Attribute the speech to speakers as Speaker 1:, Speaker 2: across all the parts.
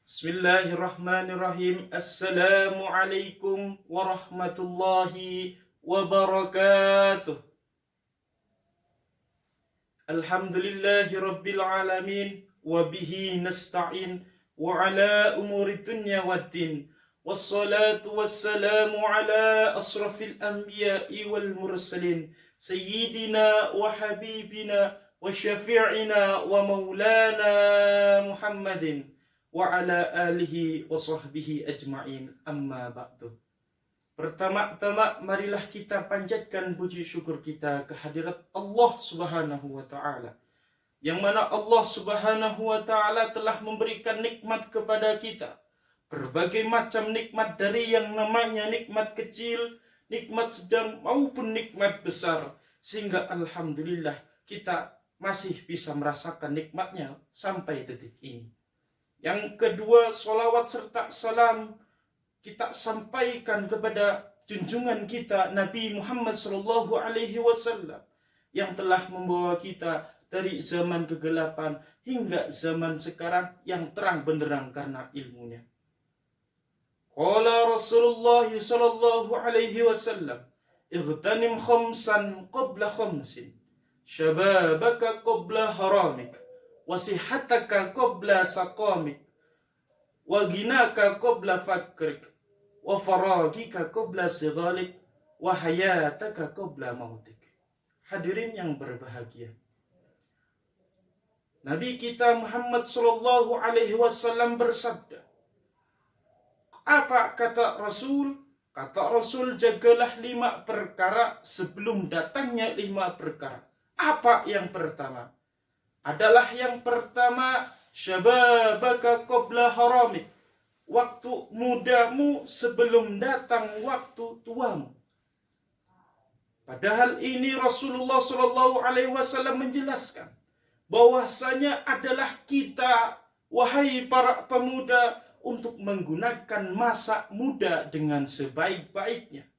Speaker 1: Bismillahirrahmanirrahim. Assalamualaikum warahmatullahi wabarakatuh. Alhamdulillahi rabbil alamin. Wabihi nasta'in. Wa ala umuri dunya waddin. Wassalatu wassalamu ala asrafil anbiya'i wal mursalin. Sayyidina wa habibina wa syafi'ina wa maulana Muhammadin wa ala alihi wa sahbihi ajma'in, amma ba'du. Pertama-tama marilah kita panjatkan puji syukur kita kehadirat Allah Subhanahu wa taala, yang mana Allah Subhanahu wa taala telah memberikan nikmat kepada kita, berbagai macam nikmat, dari yang namanya nikmat kecil, nikmat sedang maupun nikmat besar, sehingga alhamdulillah kita masih bisa merasakan nikmatnya sampai detik ini. Yang kedua, salawat serta salam kita sampaikan kepada junjungan kita Nabi Muhammad SAW, yang telah membawa kita dari zaman kegelapan hingga zaman sekarang yang terang benderang karena ilmunya. Qala Rasulullah SAW, "Ightanim khamsan qabla khamsin, syababaka qabla haramik, wasihataka qabla saqamik, wa ginaka qabla fakrik, wa faragika qabla sighalik, wa hayataka qabla mautik." Hadirin yang berbahagia, Nabi kita Muhammad sallallahu alaihi wasallam bersabda. Apa kata Rasul? Kata Rasul, jagalah 5 perkara sebelum datangnya 5 perkara. Apa yang pertama? Adalah yang pertama, syababaka qabla haramik, waktu mudamu sebelum datang waktu tuamu. Padahal ini Rasulullah SAW menjelaskan bahwasanya adalah kita, wahai para pemuda, untuk menggunakan masa muda dengan sebaik-baiknya.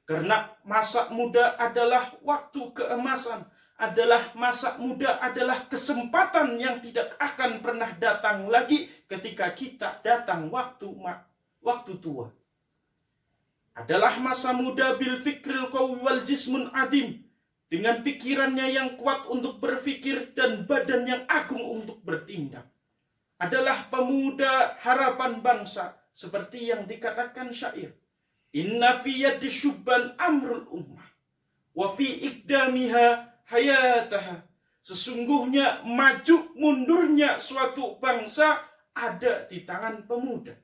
Speaker 1: Karena masa muda adalah waktu keemasan, adalah masa muda adalah kesempatan yang tidak akan pernah datang lagi ketika kita datang waktu tua. Adalah masa muda bil fikril qawi wal jismun adim, dengan pikirannya yang kuat untuk berpikir dan badan yang agung untuk bertindak. Adalah pemuda harapan bangsa, seperti yang dikatakan syair, inna fi yadi syubban amrul ummah wa fi iqdamiha hayataha. Sesungguhnya maju mundurnya suatu bangsa ada di tangan pemuda.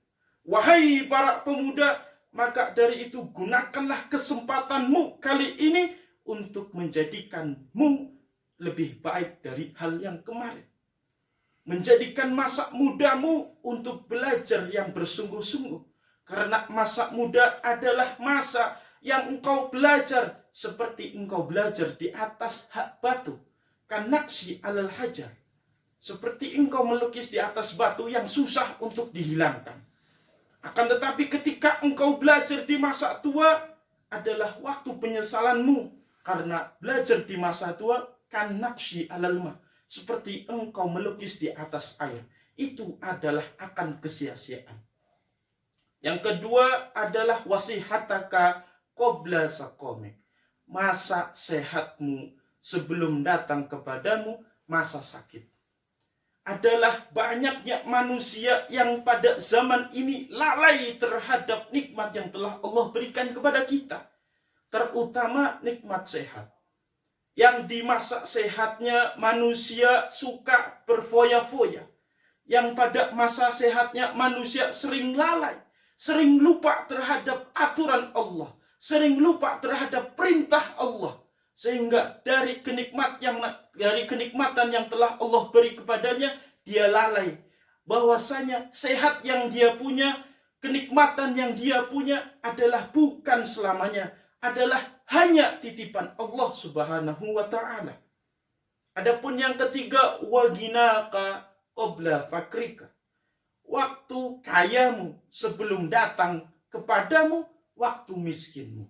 Speaker 1: Wahai para pemuda, maka dari itu gunakanlah kesempatanmu kali ini untuk menjadikanmu lebih baik dari hal yang kemarin. Menjadikan masa mudamu untuk belajar yang bersungguh-sungguh. Karena masa muda adalah masa yang engkau belajar seperti engkau belajar di atas hak batu, kanaksi alal hajar, seperti engkau melukis di atas batu yang susah untuk dihilangkan. Akan tetapi ketika engkau belajar di masa tua adalah waktu penyesalanmu, karena belajar di masa tua kanaksi alal ma, seperti engkau melukis di atas air, itu adalah akan kesia-siaan. Yang kedua adalah wasihataka qabla saqamik, masa sehatmu sebelum datang kepadamu masa sakit. Adalah banyaknya manusia yang pada zaman ini lalai terhadap nikmat yang telah Allah berikan kepada kita, terutama nikmat sehat. Yang di masa sehatnya manusia suka berfoya-foya, yang pada masa sehatnya manusia sering lalai, sering lupa terhadap aturan Allah, sering lupa terhadap perintah Allah, sehingga dari kenikmatan yang telah Allah beri kepadanya, dia lalai bahwasanya sehat yang dia punya, kenikmatan yang dia punya adalah bukan selamanya, adalah hanya titipan Allah Subhanahu wa taala. Adapun yang ketiga, waginaka qabla fakrika, waktu kayamu sebelum datang kepadamu waktu miskinmu.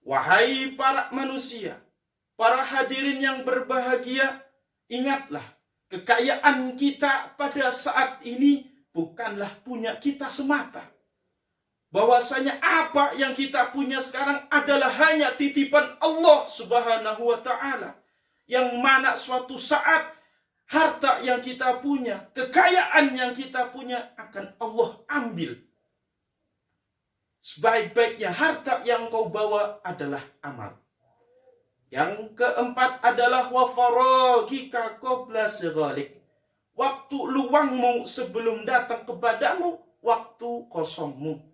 Speaker 1: Wahai para manusia, para hadirin yang berbahagia, ingatlah kekayaan kita pada saat ini bukanlah punya kita semata. Bahwasanya apa yang kita punya sekarang adalah hanya titipan Allah Subhanahu wa ta'ala. Yang mana suatu saat harta yang kita punya, kekayaan yang kita punya akan Allah ambil. Sebaik-baiknya harta yang kau bawa adalah amal. Yang keempat adalah wa faragika qabla sighalik. Waktu luangmu sebelum datang kepadamu, waktu kosongmu,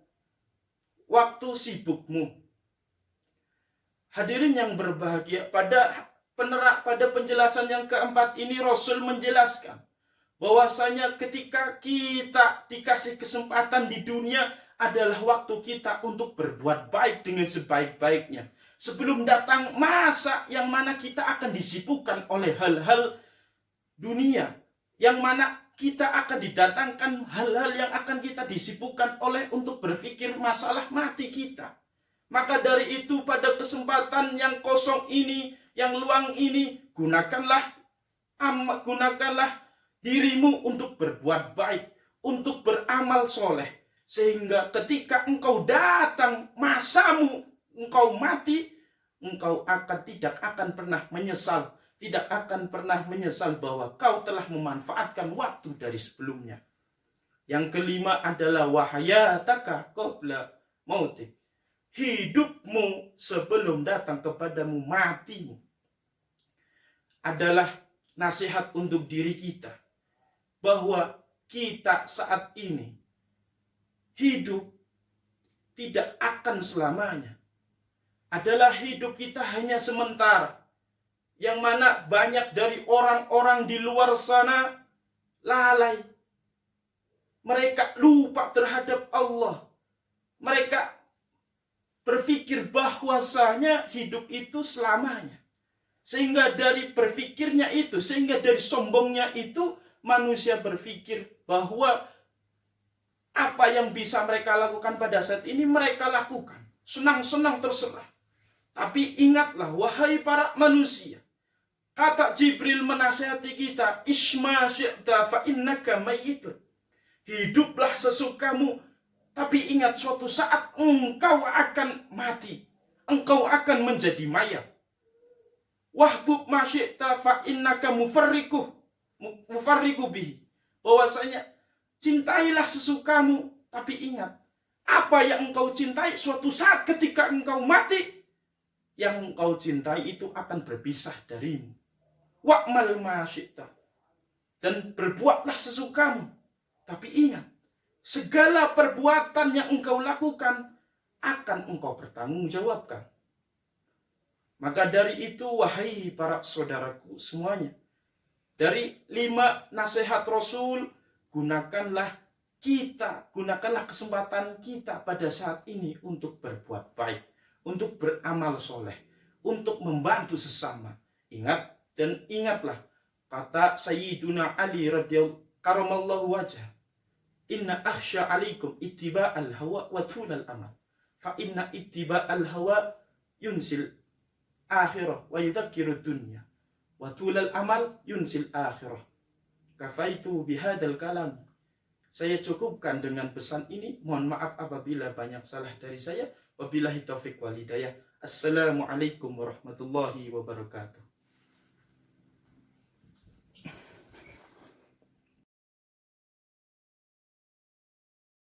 Speaker 1: waktu sibukmu. Hadirin yang berbahagia, pada penjelasan yang keempat ini Rasul menjelaskan bahwasanya ketika kita dikasih kesempatan di dunia adalah waktu kita untuk berbuat baik dengan sebaik-baiknya. Sebelum datang masa yang mana kita akan disibukkan oleh hal-hal dunia, yang mana kita akan didatangkan hal-hal yang akan kita disibukkan oleh untuk berpikir masalah mati kita. Maka dari itu pada kesempatan yang kosong ini, yang luang ini, gunakanlah dirimu untuk berbuat baik, untuk beramal soleh. Sehingga ketika engkau datang masamu, engkau mati, engkau tidak akan pernah menyesal. Tidak akan pernah menyesal bahwa kau telah memanfaatkan waktu dari sebelumnya. Yang kelima adalah wahayataka qabla mautik. Hidupmu sebelum datang kepadamu matimu. Adalah nasihat untuk diri kita. Bahwa kita saat ini hidup tidak akan selamanya. Adalah hidup kita hanya sementara. Yang mana banyak dari orang-orang di luar sana lalai. Mereka lupa terhadap Allah. Mereka berpikir bahwasanya hidup itu selamanya. Sehingga dari berpikirnya itu, sehingga dari sombongnya itu, manusia berpikir bahwa apa yang bisa mereka lakukan pada saat ini mereka lakukan. Senang-senang terserah. Tapi ingatlah wahai para manusia. Kata Jibril menasihati kita, Isma syi'ta fa innaka mayyitun. Hiduplah sesukamu, tapi ingat suatu saat engkau akan mati. Engkau akan menjadi mayat. Wahbub ma syi'ta fa innaka mufarriku bihi. Bahwasanya cintailah sesukamu, tapi ingat apa yang engkau cintai suatu saat ketika engkau mati, yang engkau cintai itu akan berpisah darimu. Wa'mal ma syi'ta. Dan berbuatlah sesukamu. Tapi ingat, segala perbuatan yang engkau lakukan akan engkau bertanggungjawabkan. Maka dari itu, wahai para saudaraku semuanya, dari 5 nasihat Rasul, gunakanlah kesempatan kita pada saat ini untuk berbuat baik, untuk beramal soleh, untuk membantu sesama. Ingatlah kata Sayyiduna Ali radhiyallahu karamallahu wajah, inna akhsha alaikum ittiba'al hawa wa tulal amal, fa inna ittiba'al hawa yunsil akhirah wa yudzakiru dunya wa tulal amal yunsil akhirah. Kafaitu bihadal kalam. Saya cukupkan dengan pesan ini. Mohon maaf apabila banyak salah dari saya. Wabillahi taufiq wal hidayah. Assalamualaikum warahmatullahi wabarakatuh.